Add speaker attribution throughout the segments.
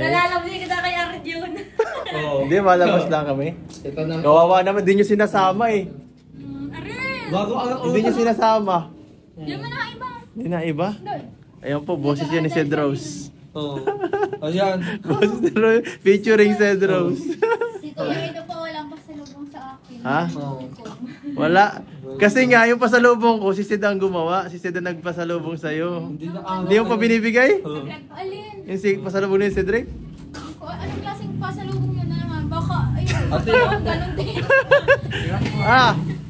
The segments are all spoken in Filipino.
Speaker 1: Nalalabdi kita kay Arjun.
Speaker 2: Hindi, malabas lang kami. Kawawa naman, hindi nyo sinasama eh. Hindi nyo sinasama.
Speaker 1: Hindi mo na iba.
Speaker 2: Hindi na iba? Ayan po, boses yan ni Cedros.
Speaker 3: Ayan.
Speaker 2: Boses ni Cedros, featuring Cedros.
Speaker 1: Si Kuya Edo po walang pasalubong sa akin.
Speaker 2: Ha? Wala. Kasi nga, yung pasalubong ko, si Ced ang gumawa. Si Ced ang nagpasalubong sa'yo. Hindi mo pa binibigay?
Speaker 1: Alin?
Speaker 2: Yung pasalubong ni Cedric?
Speaker 1: Anong klaseng pasalubong yun na naman? Baka, ayun.
Speaker 3: Ate,
Speaker 1: Ganun din.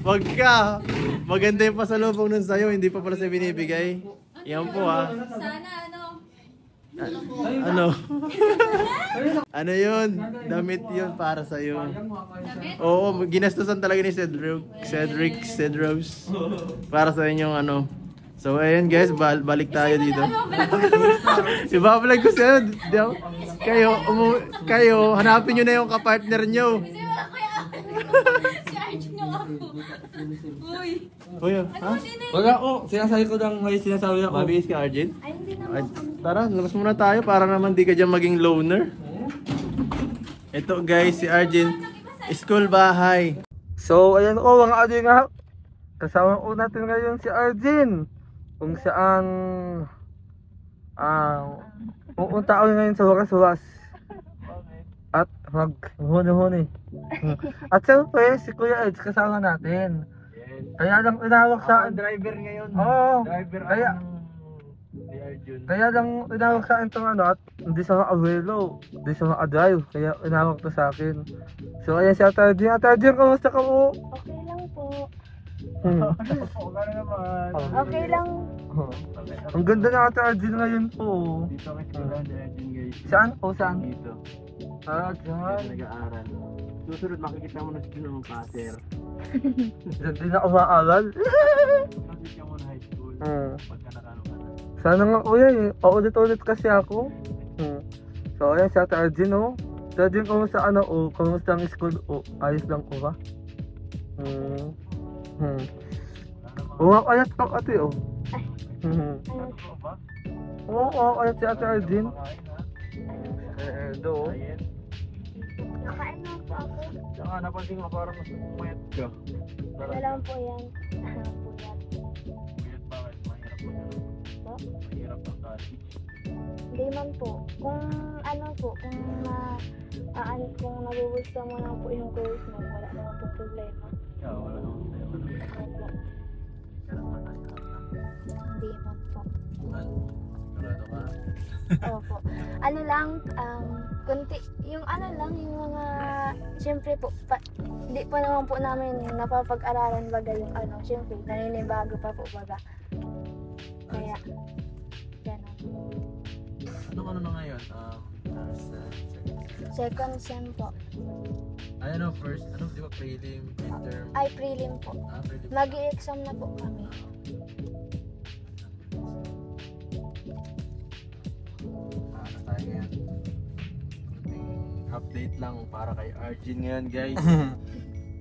Speaker 2: Wag ka. Maganda yung pasalubong nun sa'yo, hindi pa pala siya binibigay. Yan po
Speaker 1: Sana
Speaker 2: Ano? Ano yun? Damit yun para sa'yo.
Speaker 1: Damit?
Speaker 2: Oo, ginastusan talaga ni Cedros. Para sa inyong ano. So ayun guys, balik tayo dito. Ibablog ko sa'yo. Kayo, hanapin nyo na yung kapartner nyo.
Speaker 1: Kasi wala kaya. Si Arjun yung ako. Uy.
Speaker 2: Uy, ha?
Speaker 3: wala ko. Sinasabi ko lang may sinasabi ako.
Speaker 2: Mabihis ka, Arjun?
Speaker 1: Ay, hindi naman.
Speaker 2: Tara, labas muna tayo para naman di ka dyan maging loner. Ito guys, si Arjun. School bahay.
Speaker 3: So, ayan ko, mga adi nga. Kasama ko natin ngayon si Arjun. Kung saan pupunta ako ngayon sa wakas-wakas. At mag-huni-huni. At siyempre, si Kuya Edge kasama natin. Kaya lang inawak sa akin.
Speaker 2: Driver ngayon.
Speaker 3: Oo.
Speaker 2: Driver
Speaker 3: Kaya,
Speaker 2: ni Arjun.
Speaker 3: kaya lang inawak sa akin itong ano at hindi sa makawelo. Hindi sa makadrive. Kaya inawak to sa akin. So ayan si Ate Arjun. Ate Arjun, kamusta ka po?
Speaker 1: Okay lang po.
Speaker 2: Okay
Speaker 1: lang.
Speaker 3: Ang ganda ng Ate Arjun ngayon po.
Speaker 2: Dito kami sa Kulan ni Arjun guys.
Speaker 3: Saan po? Saan?
Speaker 2: Dito.
Speaker 3: Dyan.
Speaker 2: Nag-aaral. Susunod makikita mo na si Jun ng paser.
Speaker 3: Dyan din ako maaral.
Speaker 2: Graduate ka muna high school. Pagka nakano ka na.
Speaker 3: Sana nga kuya eh. Paulit-ulit kasi ako. So ayan si Ate Arjun oh. Ate Arjun, kamusta ano oh? Kamusta ang school oh? Ayos lang ko ba? Umakayat ka ate oh. Umakayat si Ate Arjun. Do.
Speaker 1: Nakain lang po ako.
Speaker 2: Saka napansin ko parang mas umayat ka.
Speaker 1: Ano lang po yan? Puyat.
Speaker 2: Umayat bakit? Mahirap ba yun?
Speaker 1: Po?
Speaker 2: Mahirap ang college.
Speaker 1: Hindi man po. Kung ano po, kung nagugustuhan mo lang po yung course mo, wala naman po problema.
Speaker 2: Kaya wala naman sa'yo.
Speaker 1: Opo.
Speaker 2: Kaya naman nahirap ka.
Speaker 1: Hindi man po.
Speaker 2: Sigurado ka.
Speaker 1: Opo. Ano lang, kunti, yung ano lang, yung mga, siyempre po, hindi pa naman po namin napapag-aralan baga yung ano, siyempre, naninibago pa po baga. Kaya, gano'n.
Speaker 2: Ano na ngayon?
Speaker 1: Second sem po.
Speaker 2: Ano first? Ano di ba prelim, midterm?
Speaker 1: Ay, prelim po.
Speaker 2: Prelim.
Speaker 1: Mag-i-exam na po kami.
Speaker 2: Ano tayo yan? Update lang para kay Arjun ngayon guys.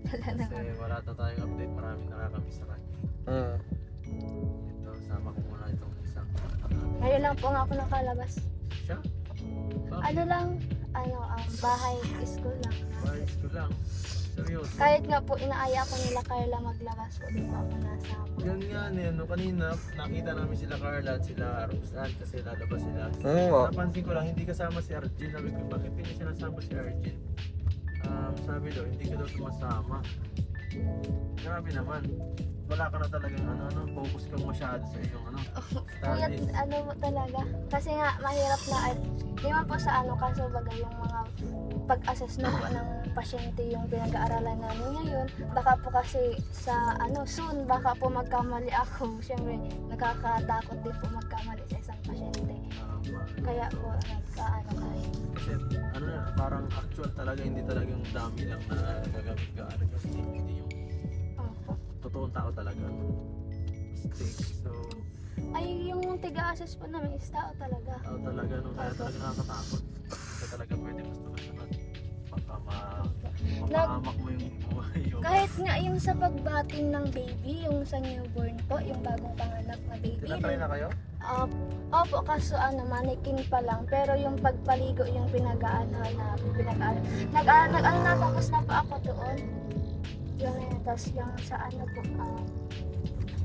Speaker 2: Kasi wala na tayong update, maraming nakakamiss sa kanya. Ito, sama ko muna itong isang
Speaker 1: Ngayon lang po nga ako nakalabas.
Speaker 2: siya?
Speaker 1: Ano lang, bahay, school lang.
Speaker 2: Baris ko lang. Seryoso.
Speaker 1: Kahit nga po inaaya ko nila Carla maglabas po, di pa ako nasama.
Speaker 2: Yan nga no, kanina nakita namin sila Carla at sila Roxanne kasi lalabas sila.
Speaker 3: Oo.
Speaker 2: Napansin ko lang hindi kasama si Arjun. Sabi ko bakit hindi sinasama si Arjun? Sabi daw hindi ka daw sumasama. Grabe naman. Wala ka na talagang focus kang masyado sa iyong
Speaker 1: Kaya
Speaker 2: studies.
Speaker 1: ano mo talaga, kasi nga mahirap na at di man po sa kaso bagay yung mga pag-assess na po ng pasyente yung pinag-aaralan namin ngayon. Baka po kasi sa soon, baka po magkamali ako. Siyempre, nakakatakot din po magkamali sa isang pasyente. Kaya po, kayo.
Speaker 2: Kasi parang actual talaga, hindi talaga yung dami lang na gagamit ka. Kasi hindi yung
Speaker 1: Opo.
Speaker 2: totoong tao talaga. Mistake. So,
Speaker 1: Ay, yung tiga-assess po namin is tao talaga.
Speaker 2: tao talaga, kaya talaga nakakatakot. Kaya talaga pwede basta-basta baka mapahamak mo yung buhay yung...
Speaker 1: Kahit nga yung sa pagbating ng baby, yung sa newborn po, yung bagong panganak na baby.
Speaker 2: Tinatry na kayo?
Speaker 1: Opo, kaso mannequin pa lang. Pero yung pagpaligo, yung pinag-aanohan na, nag-ano na, tapos na po ako doon. Tapos yung sa po,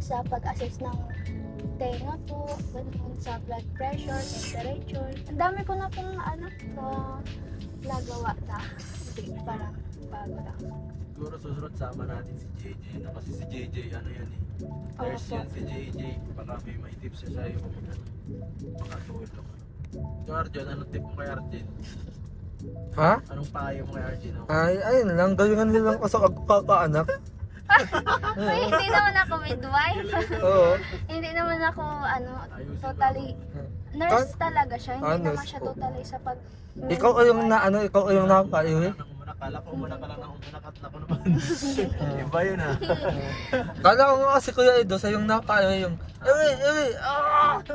Speaker 1: sa pag-assess ng tenga po, ganun, sa blood pressure, temperature. Ang dami ko na pong nagawa na. Hindi, parang bago lang.
Speaker 2: Siguro susunod sama natin si JJ, no? Kasi si JJ ano yan eh. Nurse yan si JJ, baka may tips siya sa'yo kung makatulong. So Arjun, anong tip mo kay Arjun?
Speaker 3: Ha?
Speaker 2: Anong payo mo kay Arjun? No?
Speaker 3: Ayun lang, galingan nilang ako sa pagkakaanak.
Speaker 1: Ay, hindi naman ako midwife.
Speaker 3: Oo.
Speaker 1: Hindi naman ako, totally, nurse talaga siya. Hindi naman
Speaker 3: nurse
Speaker 1: siya
Speaker 3: po.
Speaker 1: totally sa pag...
Speaker 3: Ikaw yung ikaw yung nakakaiwi.
Speaker 2: Kala ko umuna ka lang ng umunakat na ko naman. Iba yun ha.
Speaker 3: Kala ko nga kasi Kuya Edo sa yung nakakaiwi yung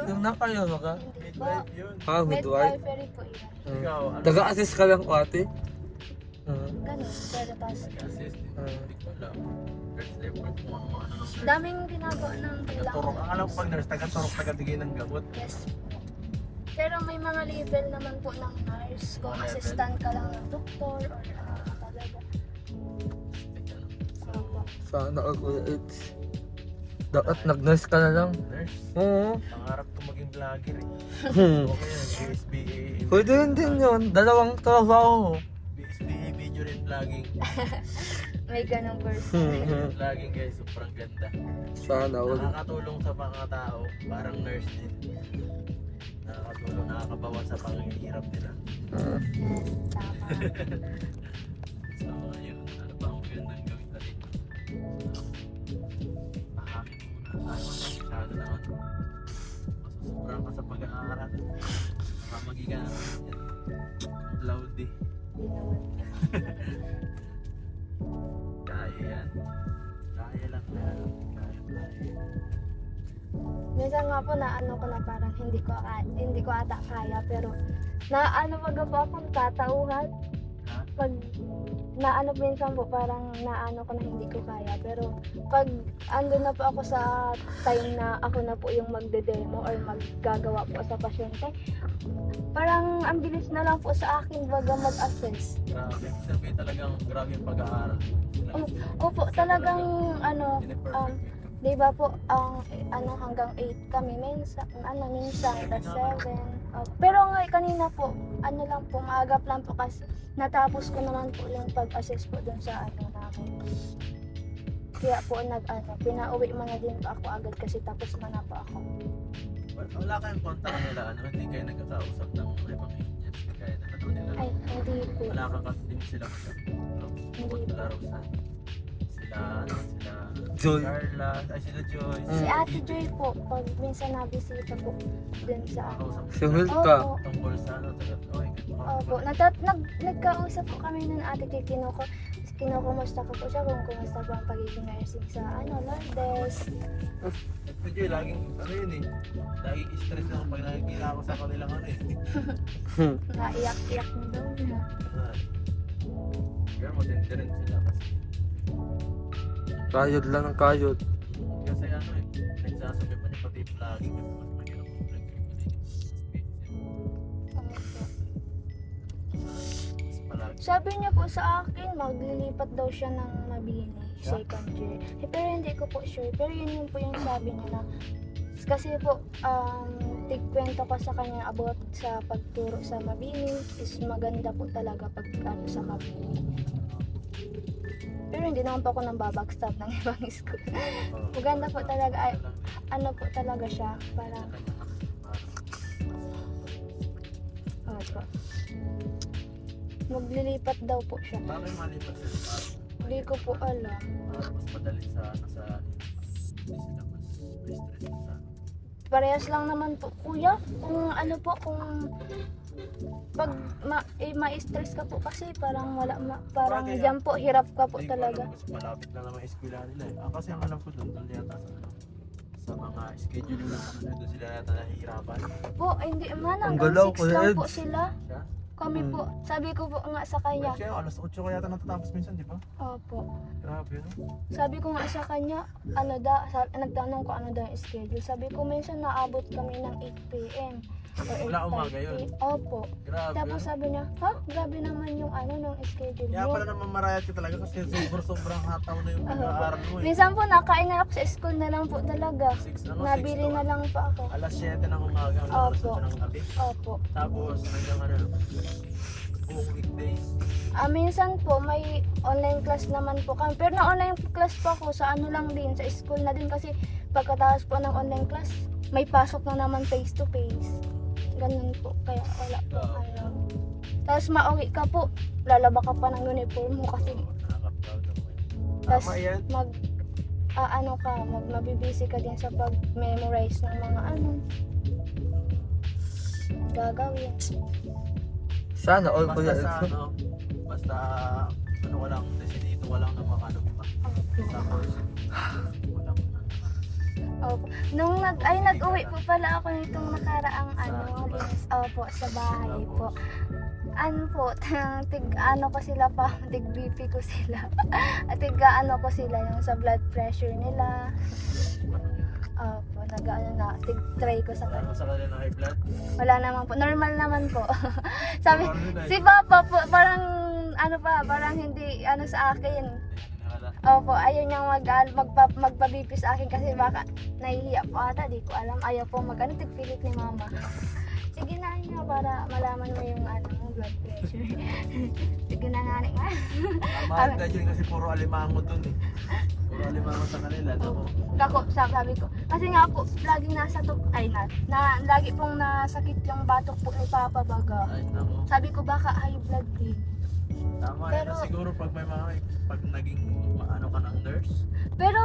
Speaker 3: yung nakakaiwi ka.
Speaker 1: Hindi po.
Speaker 2: Midwife yun.
Speaker 3: Midwife.
Speaker 1: Midwifery po yun.
Speaker 2: Ikaw, ano?
Speaker 3: Taga-assist ka lang ate.
Speaker 1: Ganun, pero tas...
Speaker 2: Assist. Hindi ko alam. First step, kung ano.
Speaker 1: Daming ginagawa ng bilang.
Speaker 2: Turok. Ang alam ko pag nurse, taga-turok, taga-bigay ng gamot.
Speaker 1: Yes. Pero may mga level naman po ng nurse. Kung assistant ka lang ng doktor or talaga. Opo.
Speaker 3: Sana ako Kuya Eds. Dapat nag-nurse ka na lang.
Speaker 2: Nurse?
Speaker 3: Oo.
Speaker 2: Pangarap ko maging vlogger eh. Okay yan, BSBA.
Speaker 3: Pwede din yun. Dalawang trabaho.
Speaker 2: BSBA video rin vlogging.
Speaker 1: May ganong person.
Speaker 2: Vlogging guys, sobrang ganda.
Speaker 3: Sana all.
Speaker 2: Nakakatulong sa mga tao, parang nurse din. Nakakatulong, nakakabawas sa panghihirap nila.
Speaker 1: Tama.
Speaker 2: So, yun. Ano ba ang magandang gawin natin? Mahamin muna. Masyado na ako. Masusobrang ka sa pag-aaral. Baka magiging loud eh.
Speaker 1: Hindi naman.
Speaker 2: Kaya yan. Kaya lang na. Kaya.
Speaker 1: Minsan nga po ko na parang hindi ko ata kaya, pero baga po akong tatauhan.
Speaker 2: Ha?
Speaker 1: Pag minsan po parang ko na hindi ko kaya, pero pag andun na po ako sa time na ako na po yung magde-demo or maggagawa po sa pasyente, parang ang bilis na lang po sa akin baga mag-assess.
Speaker 2: Grabe. Sabi talagang grabe yung pag-aaral.
Speaker 1: Opo, talagang di ba po hanggang 8 kami minsan tas 7. Pero kanina po lang po maagap lang po kasi natapos ko naman po yung pag-assess po dun sa namin. Kaya po pinauwi mo na din po ako agad kasi tapos na po ako.
Speaker 2: Wala kayong contact nila, hindi kayo nagkakausap ng ibang agents, hindi kayo nila.
Speaker 1: Ay, hindi po.
Speaker 2: Wala kang kasi sila bukod
Speaker 1: Hindi
Speaker 2: na sila
Speaker 3: Joy.
Speaker 2: Carla, sila Joy.
Speaker 1: Si Ate Joy po, pag minsan nabisita po din sa
Speaker 3: Si Wilka.
Speaker 1: Opo.
Speaker 2: Tungkol sa
Speaker 1: Opo, nagkausap po kami nun Ate Joy, kinukumusta ko po siya kung kumusta po ang pagiging nursing sa Lourdes.
Speaker 2: Si Joy, laging yun eh. Laging stress ako pag nakikita ako sa kanilang
Speaker 1: Naiyak-iyak mo daw na.
Speaker 2: Pero matindi rin sila kasi.
Speaker 3: Kayod lang ng kayod.
Speaker 2: Kasi nagsasabi pa niya pati vlogging kasi mas mahirap ang vlog.
Speaker 1: Sabi niya po sa akin, maglilipat daw siya ng Mabini, second year. Pero hindi ko po sure. Pero yun po yung sabi niya na kasi po, tigkwento ko sa kanya about sa pagturo sa Mabini is maganda po talaga pag sa Mabini. Pero hindi naman po ako nang babagstab ng ibang school. Maganda po talaga, po talaga siya, parang, opo. Maglilipat daw po siya.
Speaker 2: Bakit malipat sila?
Speaker 1: Hindi ko po alam.
Speaker 2: Mas madali sa hindi sila mas stress sa
Speaker 1: Parehas lang naman po, kuya. Kung kung pag ma-stress ka po kasi parang parang
Speaker 2: Bagay,
Speaker 1: diyan po hirap ka po
Speaker 2: Hindi ko
Speaker 1: talaga.
Speaker 2: alam kasi malapit lang naman eskwela nila eh. Kasi ang alam ko doon yata sa mga scheduling na doon sila yata nahihirapan.
Speaker 1: Po, hindi man
Speaker 3: Ang
Speaker 1: hanggang
Speaker 3: galaw,
Speaker 1: 6
Speaker 3: Kuya
Speaker 1: lang
Speaker 3: Eds.
Speaker 1: po sila.
Speaker 2: Siya?
Speaker 1: kami po, sabi ko po nga sa kanya,
Speaker 2: Kaya alas 8 kaya yata natatapos minsan, di ba?
Speaker 1: opo.
Speaker 2: Grabe, no?
Speaker 1: Sabi ko nga sa kanya, nagtanong ko ano daw yung schedule. Sabi ko minsan naabot kami ng 8 p.m. or
Speaker 2: Wala umaga yun?
Speaker 1: Opo.
Speaker 2: Grabe,
Speaker 1: Tapos
Speaker 2: no?
Speaker 1: sabi niya, ha? Grabe naman yung ano ng schedule
Speaker 2: Kaya
Speaker 1: mo.
Speaker 2: pala naman marayat ka talaga kasi sobrang hataw na yung pag-aaral mo eh.
Speaker 1: Minsan po nakain na ako sa school na lang po talaga.
Speaker 2: 6
Speaker 1: Nabili na lang po ako.
Speaker 2: Alas 7 ng umaga hanggang alas
Speaker 1: Opo.
Speaker 2: 8 ng gabi.
Speaker 1: Opo.
Speaker 2: Tapos hanggang ano, buong weekdays.
Speaker 1: Minsan po may online class naman po kami. Pero na online class pa ako sa ano lang din, sa school na din kasi pagkatapos po ng online class, may pasok na naman face to face. Ganun po. Kaya wala po ano. Tapos mauwi ka po, lalaba ka pa ng uniform mo kasi
Speaker 2: Nakaka-proud ako eh.
Speaker 1: tapos
Speaker 2: Tama yan.
Speaker 1: mabibisi ka din sa pag-memorize ng mga ano gagawin.
Speaker 3: Sana all
Speaker 2: Basta
Speaker 3: Kuya
Speaker 2: sa
Speaker 3: Eds.
Speaker 2: ano, basta ano walang desinito, walang namakano pa. Tapos, walang
Speaker 1: Opo. Nung nag-uwi po pala ako nitong nakaraang Lunes. Opo, sa bahay po. Ano po, ano ko sila pa, tig BP ko sila. At ano ko sila yung sa blood pressure nila. Opo, tig try ko sa
Speaker 2: ano
Speaker 1: kanila.
Speaker 2: sa kanila na high blood.
Speaker 1: Wala naman po, normal naman po. Sabi, si Papa po, parang hindi ano sa akin. Opo, ayaw niyang magpa-BP sa akin kasi baka nahihiya po ata, di ko alam. Ayaw po tigpilit ni Mama. Sige na niya para malaman mo yung blood pressure. Sige na nga nga.
Speaker 2: Mahal ka dyan kasi puro alimango dun eh. Puro alimango sa kanila. No?
Speaker 1: Sabi ko. Kasi nga po, laging lagi pong nasakit yung batok po ni Papa baga.
Speaker 2: Ay, nako.
Speaker 1: Sabi ko baka high blood din.
Speaker 2: Tama
Speaker 1: Pero-
Speaker 2: yan. Siguro pag may mga, pag naging ano ka ng nurse.
Speaker 1: Pero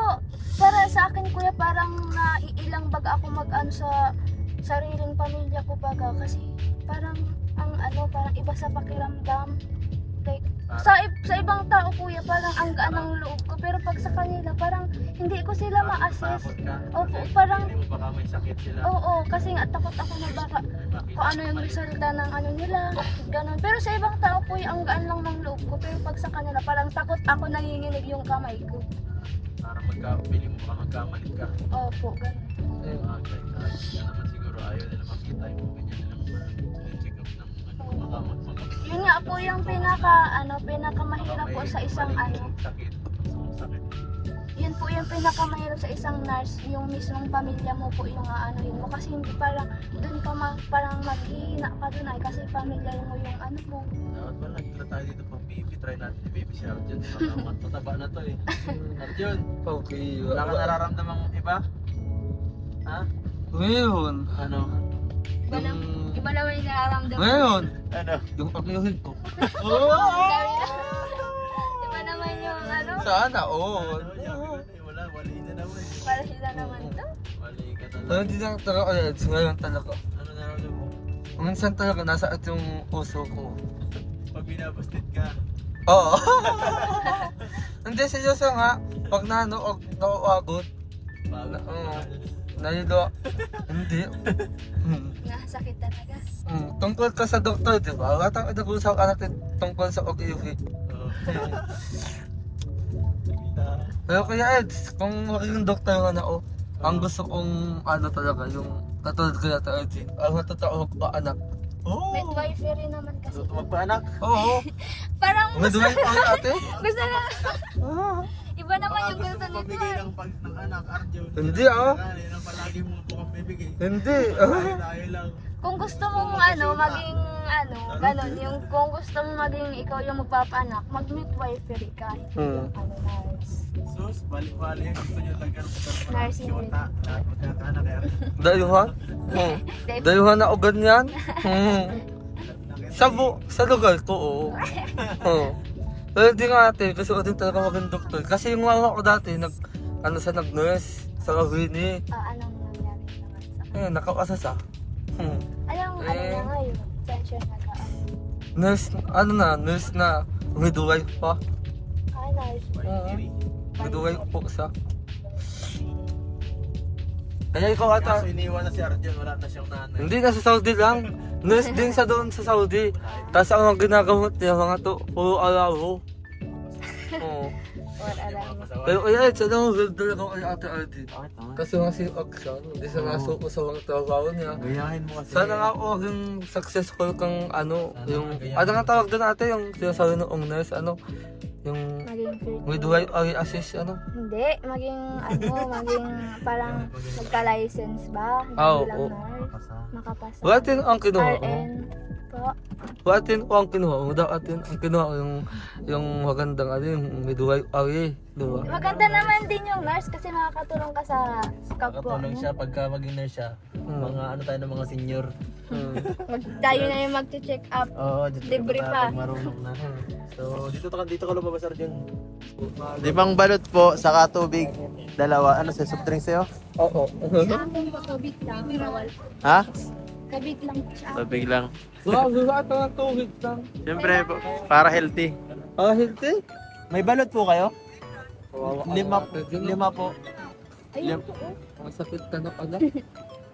Speaker 1: para sa akin kuya parang naiilang baga ako mag-ano sa sariling pamilya ko baga kasi parang parang iba sa pakiramdam. Like, sa ibang tao kuya parang ang gaan ng loob ko pero pag sa kanila parang hindi ko sila ma-assess.
Speaker 2: Takot ka.
Speaker 1: Opo,
Speaker 2: Kasi
Speaker 1: parang-
Speaker 2: feeling mo baka may sakit sila.
Speaker 1: Oo, kasi nga takot ako na baka kung ano yung resulta ng ano nila, ganun. Pero sa ibang tao kuya ang gaan lang ng loob ko pero pag sa kanila parang takot ako nanginginig yung kamay ko.
Speaker 2: Para magka-feeling mo baka magkamalit ka.
Speaker 1: Opo, ganun.
Speaker 2: Okay, kaya naman siguro ayaw nila makita yung ganyan nilang check up ng
Speaker 1: Yun nga po yung pinakamahirap po sa isang
Speaker 2: sakit. Sakit.
Speaker 1: yun po yung pinakamahirap sa isang nurse, yung mismong pamilya mo po yung yun mo kasi hindi parang doon ka parang maghihina ka doon ay kasi pamilya mo yung mo.
Speaker 2: Dapat pala nagtira tayo dito pang baby. Try natin si baby si Arjun. Mataba na to eh. Arjun,
Speaker 3: Okay.
Speaker 2: wala ka nararamdamang iba? Ha?
Speaker 3: Ngayon.
Speaker 2: Ano?
Speaker 1: Iba naman yung nararamdaman.
Speaker 3: Ngayon.
Speaker 2: Ano?
Speaker 3: Yung pag-ihid ko.
Speaker 1: Sorry na. Iba naman yung
Speaker 3: Sana all.
Speaker 2: Wala, wali na naman eh.
Speaker 1: para sila naman to.
Speaker 2: Wali ka
Speaker 3: Ano
Speaker 2: talaga.
Speaker 3: hindi lang talaga Kuya Eds. Ngayon talaga.
Speaker 2: Ano nararamdaman mo?
Speaker 3: Minsan talaga nasa at yung puso ko.
Speaker 2: Pag binabastit ka.
Speaker 3: Oo. Hindi, seryoso nga. Pag nauagod,
Speaker 2: Bago.
Speaker 3: Oo. nalilo. Hindi.
Speaker 1: Nakasakit talaga.
Speaker 3: Tungkol ka sa doktor, di ba? Wala tayong nag-usap natin tungkol sa pag-ihid.
Speaker 2: Oo.
Speaker 3: Pero Kuya Eds, kung magiging doktor ka na ang gusto kong talaga, yung katulad ko yata Eds, ang natatawa ko anak. Oh!
Speaker 1: Midwifery naman kasi.
Speaker 2: Gusto magpaanak?
Speaker 3: Oo.
Speaker 1: Parang
Speaker 3: May duwag ko yung ate?
Speaker 1: gusto na. Iba naman yung
Speaker 2: Baka
Speaker 1: gusto
Speaker 2: gusto mo
Speaker 1: nito.
Speaker 2: pamigay ng anak, Arjun.
Speaker 3: Hindi,
Speaker 2: Yan ang palagi mo bukang bibigay.
Speaker 3: Hindi.
Speaker 2: Tayo lang.
Speaker 1: Kung gusto mong maging ganun, yung kung gusto mong maging ikaw yung magpapaanak, mag-midwifery ka. Yung nurse.
Speaker 2: Sus, balik-balik. Gusto nyo talagang
Speaker 1: Nursing
Speaker 2: magkakaroon lahat magkakaanak kaya.
Speaker 3: Dayuhan? Dayuhan ako ganyan? Sa lugar ko, oo. Pero di nga ate, gusto ko din talaga maging doktor. Kasi yung mama ko dati, nag-nurse sa Kawini.
Speaker 1: Anong nangyari naman sa kanya?
Speaker 3: Ayun, nakakasasa.
Speaker 1: Anong na ngayon? Saan siya
Speaker 3: Nurse na midwife pa.
Speaker 1: Nurse.
Speaker 3: Midwife po siya. Kaya ikaw ata,
Speaker 2: Kaso iniwan na si Arjun, wala na siyang nanay.
Speaker 3: hindi na sa Saudi lang. Nurse din sa doon sa Saudi. Tapos ang mga ginagamot niya, mga to, puro alaho. Oo.
Speaker 1: Or alam mo.
Speaker 3: Pero kaya Eds, alam mo, well talaga kay Ate Arjun.
Speaker 2: Bakit naman?
Speaker 3: Kasi nga si Akshan, hindi siya nasuko sa mga trabaho niya.
Speaker 2: Gayahin mo kasi.
Speaker 3: Sana nga ako maging successful kang ano,
Speaker 2: Sana
Speaker 3: yung,
Speaker 2: magayahin.
Speaker 3: ano nga tawag doon ate, yung sinasabi ng nurse, ano, yung
Speaker 1: Maging free.
Speaker 3: midwifery assist, ano.
Speaker 1: Hindi, maging maging parang magka-license ba? Hindi
Speaker 3: Oo,
Speaker 1: lang
Speaker 3: oo.
Speaker 1: nurse.
Speaker 2: Pasa.
Speaker 1: Makapasa.
Speaker 3: Buhatin ang kinuha ko.
Speaker 1: RN po.
Speaker 3: Buhatin ko ang kinuha ko. Dapatin ang kinuha ko yung magandang ano, yung midwifery, diba?
Speaker 1: Maganda naman din yung nurse kasi makakatulong ka sa kapwa
Speaker 2: Nakatulong
Speaker 1: mo.
Speaker 2: siya pagka maging nurse siya. Mga ano tayo ng mga senior.
Speaker 1: Tayo na yung mag-check up.
Speaker 2: Oo, dito
Speaker 1: Libre
Speaker 2: tayo
Speaker 1: pa.
Speaker 2: pag marunong na. So, dito ka lumabas Arjun. 5 balot po, saka tubig. 2. Ano sa soft drinks sa'yo?
Speaker 3: Oo.
Speaker 1: Sa akin po, kabit lang. Bawal.
Speaker 2: Ha?
Speaker 1: Kabit lang po siya.
Speaker 2: Tubig lang.
Speaker 3: Wow, ito ng 2 weeks lang.
Speaker 2: Siyempre, para healthy.
Speaker 3: Ah, healthy?
Speaker 2: May balot po kayo?
Speaker 3: Kawawa ka
Speaker 2: 5
Speaker 3: naman,
Speaker 2: po.
Speaker 3: Arjun.
Speaker 2: 5 po.
Speaker 1: Ayun po.
Speaker 3: Ang sakit ka na pala.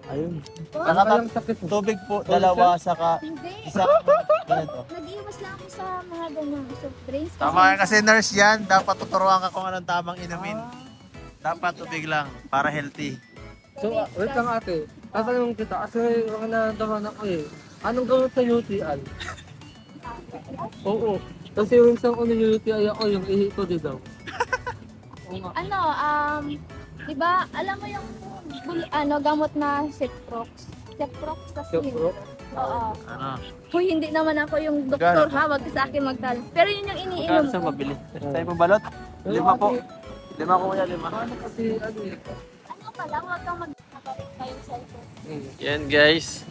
Speaker 2: Ayun.
Speaker 1: Oh,
Speaker 3: Ano kayang sakit mo?
Speaker 2: Tubig po,
Speaker 3: Oh,
Speaker 2: 2, saka
Speaker 1: hindi.
Speaker 2: isa. Ganito.
Speaker 1: Nag-iwas lang ako sa mga ganyang soft drinks.
Speaker 2: Tama yan kasi nurse yan. Dapat tuturuan ka kung anong tamang inumin. Dapat tubig lang, para healthy.
Speaker 3: So, wait lang ate. Tatanungin kita kasi mga nararamdaman ako eh. Anong gawin sa UTI? Oo. Kasi yung isang ano UTI ako, yung ihi ko din daw. Oo nga.
Speaker 1: Ano, di ba, alam mo yung gamot na Ceprox? Ceprox kasi.
Speaker 3: Ceprox?
Speaker 1: Oo.
Speaker 2: Ano?
Speaker 1: Huy, hindi naman ako yung doktor
Speaker 2: Magkano?
Speaker 1: ha, wag ka sa akin magtal. Pero yun yung iniinom ko.
Speaker 2: mabili? Sa'yo po balot? 5 po. 5 ko kuya, 5.
Speaker 3: Paano kasi ano eh?
Speaker 1: Ano pala, wag kang mag-nakarit kayo sa ito.
Speaker 2: Yan guys.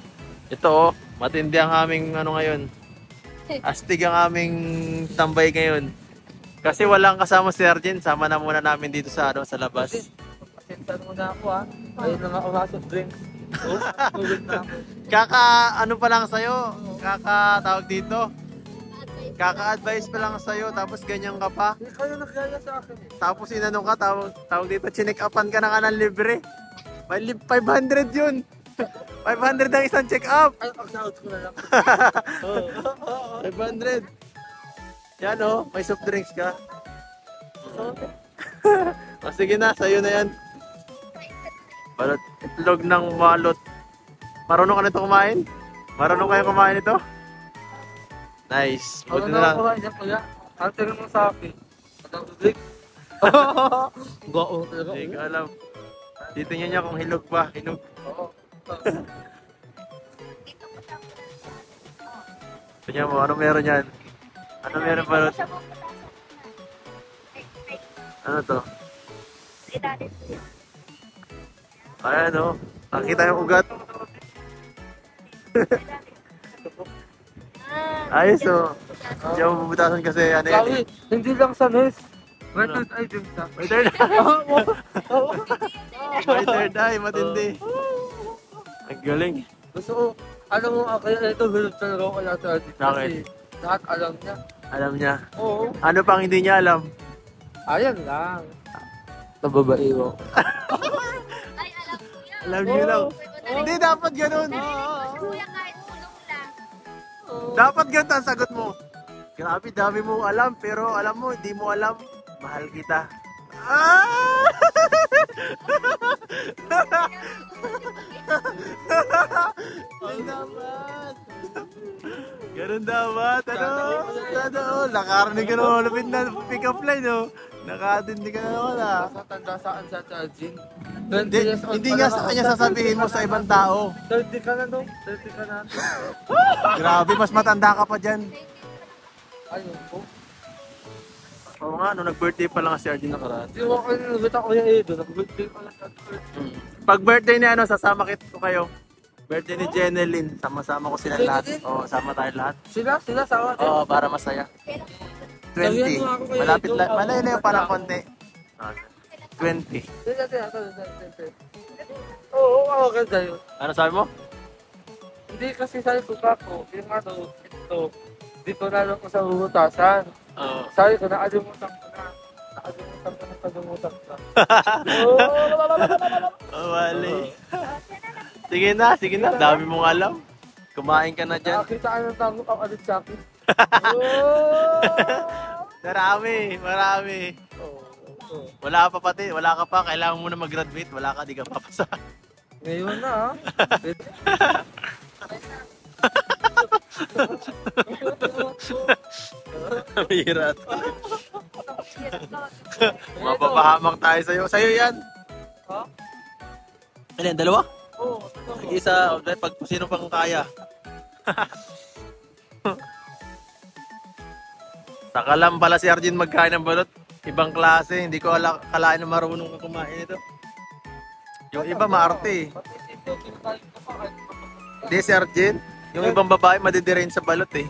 Speaker 2: Ito oh, matindi ang aming ano ngayon. Astig ang aming tambay ngayon. Kasi walang kasama si Arjen, sama na muna namin dito sa sa labas.
Speaker 3: Pasentan mo na ako ha. Ayun na nga ako soft drinks. Oo, tubig na ako.
Speaker 2: Kaka ano pa lang sa'yo, kaka tawag dito. Kaka-advise pa lang sa'yo, tapos ganyan ka pa.
Speaker 3: Hindi kayo nagkaya sa akin eh.
Speaker 2: Tapos inano ka, tawag dito, chinik-upan ka na ka ng libre. May 500 yun. 500 ang isang check-up.
Speaker 3: Ay, pag-out ko na lang.
Speaker 2: 500. Yan oh, may soft drinks ka. O sige na, sa'yo na yan. Balot, itlog ng balot. Marunong ka nito kumain? Marunong kayo kumain ito? Nice.
Speaker 3: Ano
Speaker 2: Buti
Speaker 3: na
Speaker 2: na lang.
Speaker 3: ako niya kuya? Ang tingin mo sa akin. Ang tubig. Gao talaga.
Speaker 2: Hindi ko alam. Titingnan niya kung hilog pa. Hilog.
Speaker 3: Oo.
Speaker 2: Tingnan mo, ano meron yan? Ano meron balot? Ano to? Ayan o. Nakita yung ugat. Ayos o. Hindi ako bubutasan kasi ano yan
Speaker 3: Sabi,
Speaker 2: eh.
Speaker 3: hindi lang sa nurse. May third eye din sa.
Speaker 2: May third May third eye, matindi. Ang galing.
Speaker 3: Gusto ko, alam mo, kaya ito, bilog talaga ako kay Ate Ate. Kasi
Speaker 2: Bakit?
Speaker 3: lahat alam niya.
Speaker 2: Alam niya.
Speaker 3: Oo.
Speaker 2: Ano pang hindi niya alam?
Speaker 3: Ayan lang. Nababae ko.
Speaker 1: Ay, alam ko yan.
Speaker 2: Alam niyo lang. Hindi dapat ganun.
Speaker 1: Kuya, kahit tulong lang.
Speaker 2: Dapat ganun ang sagot mo. Grabe, dami mo alam, pero alam mo, hindi mo alam. Mahal kita. Ah! Ganun dapat. Ganun dapat. Ano? Ano? Nakarinig ka naman. Lapit na pick up line, oh. Nakatindi ka na naman, ah.
Speaker 3: Sa tanda saan sa Tajin?
Speaker 2: Hindi nga sa kanya sasabihin mo sa ibang tao.
Speaker 3: 30 ka na no? 30 ka na.
Speaker 2: Grabe, mas matanda ka pa dyan.
Speaker 3: Ayun po.
Speaker 2: Oo nga, nung nag-birthday pa lang si Arjun nakaraan.
Speaker 3: Hindi mo ako nilibit ako yung Edo. Nag-birthday pala sa
Speaker 2: Pag birthday ni ano, sasama ko kayo. Birthday ni Jeneline, sama-sama ko sila lahat. Oo, sama tayo lahat.
Speaker 3: Sila sawa.
Speaker 2: Oo, para masaya. 20.
Speaker 3: Sabihan mo ako kay
Speaker 2: Malapit
Speaker 3: Edo,
Speaker 2: lang.
Speaker 3: ako.
Speaker 2: Malayo na yung parang konti. 20.
Speaker 3: Oo, ako ganda yun.
Speaker 2: Ano sabi mo?
Speaker 3: Hindi kasi sabi ko pa ko, yung ano, ito, dito na lang ko sa hutasan.
Speaker 2: Oo.
Speaker 3: Sabi ko, nakalimutan ko na. Nakalimutan ka.
Speaker 2: Mali. Sige na. Dami mong alam. Kumain ka na dyan.
Speaker 3: Nakakita ka ng tawag ang alit sa akin.
Speaker 2: Marami. Wala ka pa. Kailangan mo na mag-graduate. Wala ka, di ka papasa.
Speaker 3: Ngayon na,
Speaker 2: Mahirap. Mapapahamak tayo sa'yo. Sa'yo yan.
Speaker 3: Ha?
Speaker 2: Ano yan, dalawa?
Speaker 3: Oo.
Speaker 2: Isa, pag sino pang kaya. Saka lang pala si Arjun magkain ng balot. Ibang klase, hindi ko kalain na marunong ka kumain ito. Yung iba maarte. Hindi si Arjun. Yung ibang babae madidirain sa balot eh.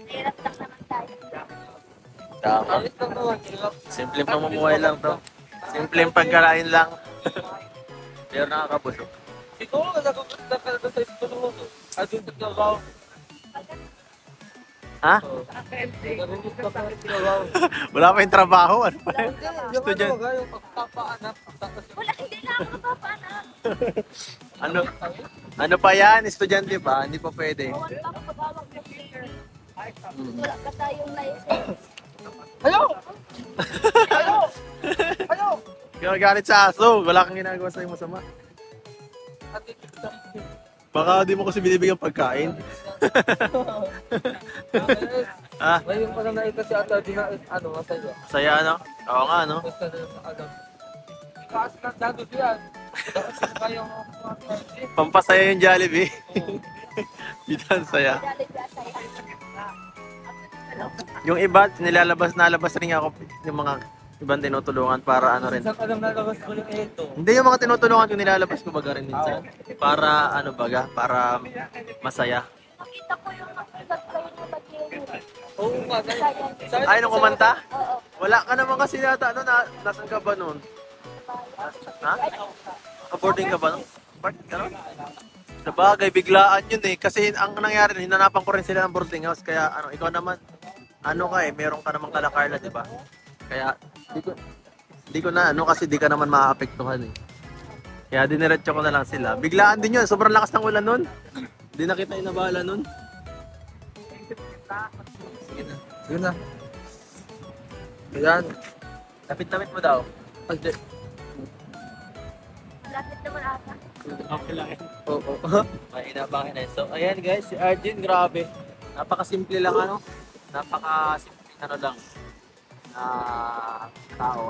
Speaker 1: Hirap lang naman tayo.
Speaker 2: Tama. Simpleng pamumuhay lang to. Simpleng pagkalain lang. Pero nakakabusog.
Speaker 3: Siguro nagkakalaga sa school mo. Adun nagkakaw.
Speaker 2: Ha?
Speaker 3: Narinig ka pa nagkakaw.
Speaker 2: Wala pa yung trabaho. Ano pa yun? Student.
Speaker 3: Yung pagpapaanak.
Speaker 1: Wala, hindi na ako napapaanak.
Speaker 2: Ano pa yan? Estudyante pa? Hindi pa pwede.
Speaker 1: Bawal pa ako pagawag ng player. Wala pa tayong license.
Speaker 3: Ayaw! Ayaw! Ayaw!
Speaker 2: Galit sa aso. Wala kang ginagawa sa'yo masama. Baka di mo kasi binibigyan pagkain. Ah,
Speaker 3: Ngayon pa lang nakita si Ate Adina, masaya.
Speaker 2: saya ano? Oo nga, no?
Speaker 3: Basta na alam. Kaas na dado siya. Kaya mo
Speaker 2: Pampasaya yung Jollibee. Bitan saya.
Speaker 1: Dali ka tayo.
Speaker 2: Yung iba, nalabas rin ako yung mga ibang tinutulungan para ano rin.
Speaker 3: Isang alam nalabas mo yung ito.
Speaker 2: Hindi yung mga tinutulungan yung nilalabas ko baga rin minsan. Para ano baga, para masaya.
Speaker 1: Nakita ko yung nakulat kayo na mag-iinit.
Speaker 3: Oo nga.
Speaker 2: Ay, nung kumanta?
Speaker 1: Oo.
Speaker 2: Wala ka naman kasi yata, nasan ka ba nun? Ha? Boarding ka ba nun? Boarding ka nun? Sabagay, biglaan yun eh. Kasi ang nangyari, hinanapan ko rin sila ng boarding house. Kaya ano, ikaw naman, meron ka namang kalakarla, di ba? Kaya, di ko na, kasi di ka naman maaapektuhan eh. Kaya diniretso ko na lang sila. Biglaan din yun, sobrang lakas ng ulan nun. Di na kita inabala nun. Sige na.
Speaker 3: Yun na. Ayan.
Speaker 2: Lapit-lapit mo daw.
Speaker 3: Hindi.
Speaker 1: Lapit naman ata.
Speaker 2: Okay lang yan.
Speaker 3: Oo.
Speaker 2: May inabangin na yun. So, ayan guys, si Arjun, grabe. Napakasimple lang napakasimple lang na tao,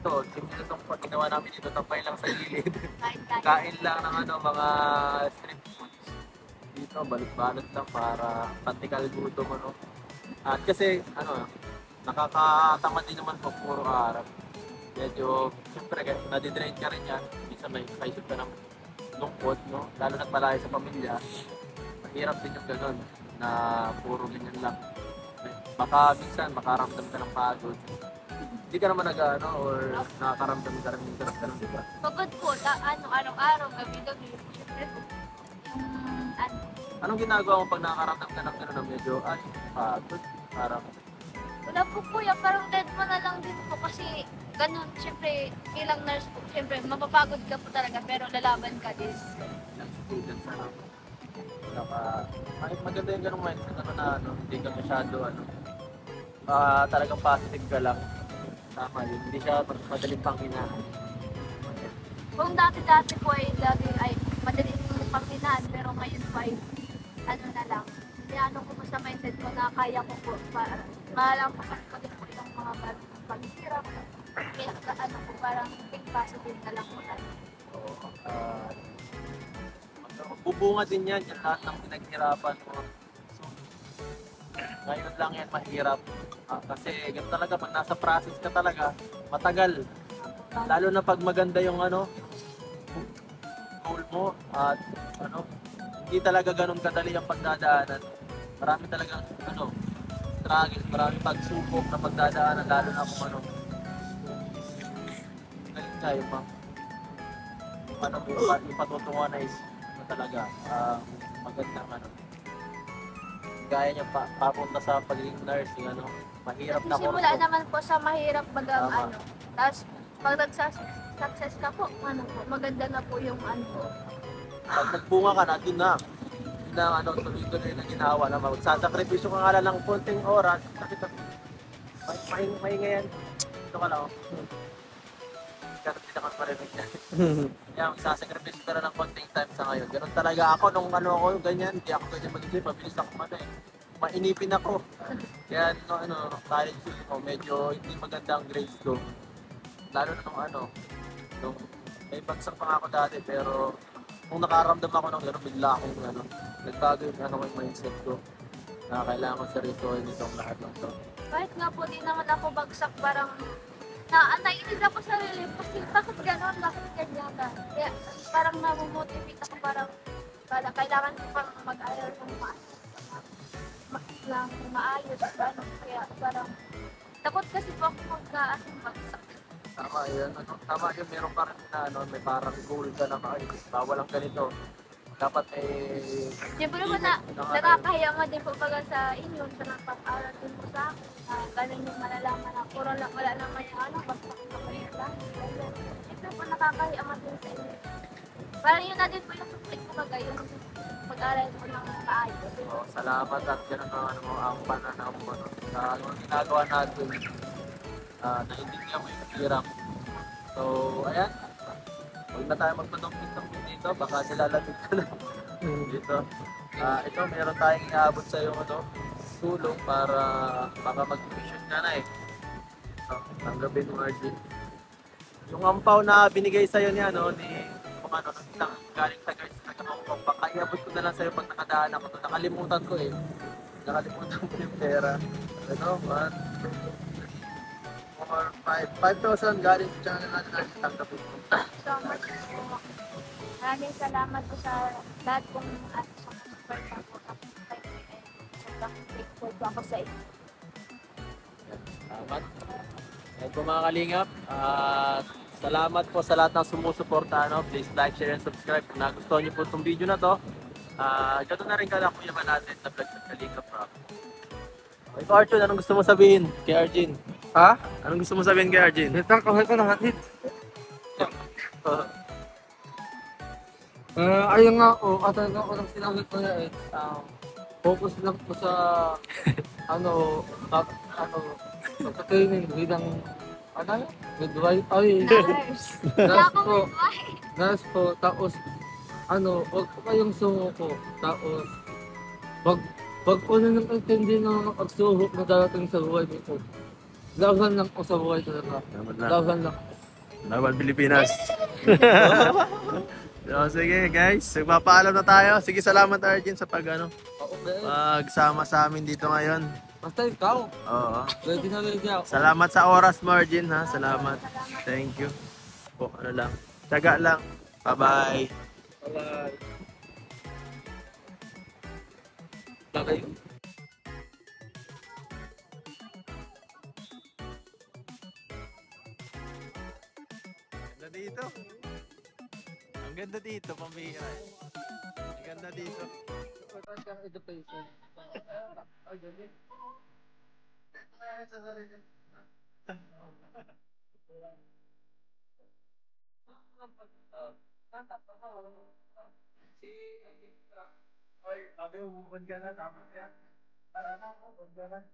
Speaker 2: Ito, simple na itong ginawa namin dito, tampay lang sa gilid. Kain lang ng mga street foods. Dito, balot-balot lang para pantikal gutom, At kasi, nakakatamad din naman po, puro harap. Medyo, siyempre, nadidrain ka rin yan. Minsan may kaisip ka ng lungkot, Lalo na't malayo sa pamilya. Mahirap din yung gano'n na puro ganyan lang. Baka minsan makaramdam ka ng pagod. Hindi ka naman or nakakaramdam ka rin ng ganun, di ba?
Speaker 1: Pagod po, araw-araw, gabi-gabi. Siyempre po,
Speaker 2: Anong ginagawa mo pag nakakaramdam ka ng ganun na medyo, pagod? Parang,
Speaker 1: wala po kuya, parang dead mo na lang din po kasi ganun, siyempre, ilang nurse po, siyempre, mapapagod ka po talaga pero lalaban ka din.
Speaker 2: ng students, maganda yung ganung mindset, hindi ka masyado, talagang positive ka lang. Tama yun, hindi siya madaling panghinaan.
Speaker 1: Kung dati-dati po ay madaling panghinaan pero ngayon po ay na lang. Kaya ko po sa mindset ko na kaya ko po para malampasan ko din po yung mga paghirap. Kaya po parang think positive na lang po tayo.
Speaker 2: Bubunga din yan, yung lahat ng pinaghirapan mo. So, ngayon lang yan mahirap. Kasi ganun talaga, pag nasa process ka talaga, matagal. Lalo na pag maganda yung goal mo at hindi talaga ganun kadali ang pagdadaanan. Marami talagang struggle, marami pagsubok na pagdadaanan, lalo na kung galing ka yung patutunguhan na is talaga. magandang ano. Gaya niya papunta sa pagiging nurse, yung ano, mahirap na
Speaker 1: Simula
Speaker 2: kurso.
Speaker 1: naman po sa mahirap bagang
Speaker 2: Tama.
Speaker 1: ano. Tapos pag success ka po, ano po, maganda na po yung ano po.
Speaker 2: Pag nagbunga ka na, dun na. Yun na ano, tuloy-tuloy na ginawa na magsasakripisyo ka nga lang ng konting oras. Sakit mahingayan. Ito ka lang. Pero hindi naman marinig niya. Kaya magsasakripisyo ka na ng konting time sa ngayon. Ganun talaga ako nung ano ako, ganyan. Hindi ako ganyan mag-isip. Mabilis ako eh. Mainipin ako. Kaya no, ano, college ko, medyo hindi maganda ang grades ko. Lalo na nung ano, nung may bagsak pa nga ako dati pero kung nakaramdam ako ng gano'n, bigla akong ano, nagbago yung ano, yung mindset ko na kailangan ko seryosohin itong lahat ng to.
Speaker 1: Kahit nga po di naman ako bagsak, parang nainis ako sa sarili ko kasi bakit gano'n, bakit ganyan ka. Kaya parang namomotivate ako, parang kailangan ko pang mag-aral ng maayos. Kaya parang takot kasi po ako bagsak.
Speaker 2: Tama yun, ano, tama yun, meron pa rin na ano, may parang goal ka na ay, bawal ang ganito. Dapat
Speaker 1: Siyempre po nakakahiya nga din po pag sa inyo, sa napag-aral din po sa akin. Ganun yung malalaman na puro lang, wala naman yung ano, bagsak na kayo lang. Siyempre po nakakahiya nga din sa inyo. Parang yun na din po yung support ko baga, yung pag-aral ko ng maayos.
Speaker 2: oh, salamat at ganun ang ano mo, ang pananaw mo ano, sa ano ginagawa natin. Naiintindihan mo yung hirap. So, ayan. Huwag na tayo magpatong-pitong dito. Baka nilalamig ka lang dito. Ito, meron tayong iaabot sa yung ano, tulong para baka mag-mission ka na eh. So, tanggapin mo, Arjun. Yung ampaw na binigay sa'yo ni ano, ni kung ano, ng isang galing sa guards na kamangkong, baka iabot ko na lang sa'yo pag nakadaan ako. Nakalimutan ko eh. Nakalimutan ko yung pera. Ano, 5,000 galing sa channel natin tanggapin mo.
Speaker 1: So much po. Maraming salamat po sa lahat kong support na po. Sobrang grateful po ako sa inyo.
Speaker 2: Salamat. At po mga kalingap, salamat po sa lahat ng sumusuporta. Please like, share, and subscribe. Kung nagustuhan niyo po itong video na to, ganoon na rin ka lang kuya natin na vlog sa Kalingap Rock. Okay, Arjun, anong gusto mo sabihin kay Arjun?
Speaker 3: Ha?
Speaker 2: Anong gusto mo sabihin kay Arjun?
Speaker 3: Dito ang kahit ko na hatid. Ayun nga po, katalaga ko ng sinabi ko na focus lang po sa pagka-training bilang midwife.
Speaker 1: Nurse.
Speaker 3: Nurse po.
Speaker 1: Midwife.
Speaker 3: Nurse po, tapos wag po kayong sumuko. Tapos, wag po na nang intindi ng pagsuhok na darating sa buhay nito. Laban lang po sa buhay talaga. Laban lang.
Speaker 2: Laban Pilipinas. So, sige guys, magpapaalam na tayo. Sige, salamat Arjun sa pagsama sa amin dito ngayon.
Speaker 3: Basta ikaw,
Speaker 2: Oo.
Speaker 3: ready na ready ako.
Speaker 2: Salamat sa oras mo Arjun ha. Salamat. Thank you. Po, ano lang. Tiyaga lang. Bye-bye.
Speaker 3: Bye-bye. Bagay.
Speaker 2: Ganda dito. Ang ganda dito, pambihira. Ang ganda dito.
Speaker 3: Education.
Speaker 2: Oy, sabi mo, bubun ka na, tama yan. Para na, bubun ka na.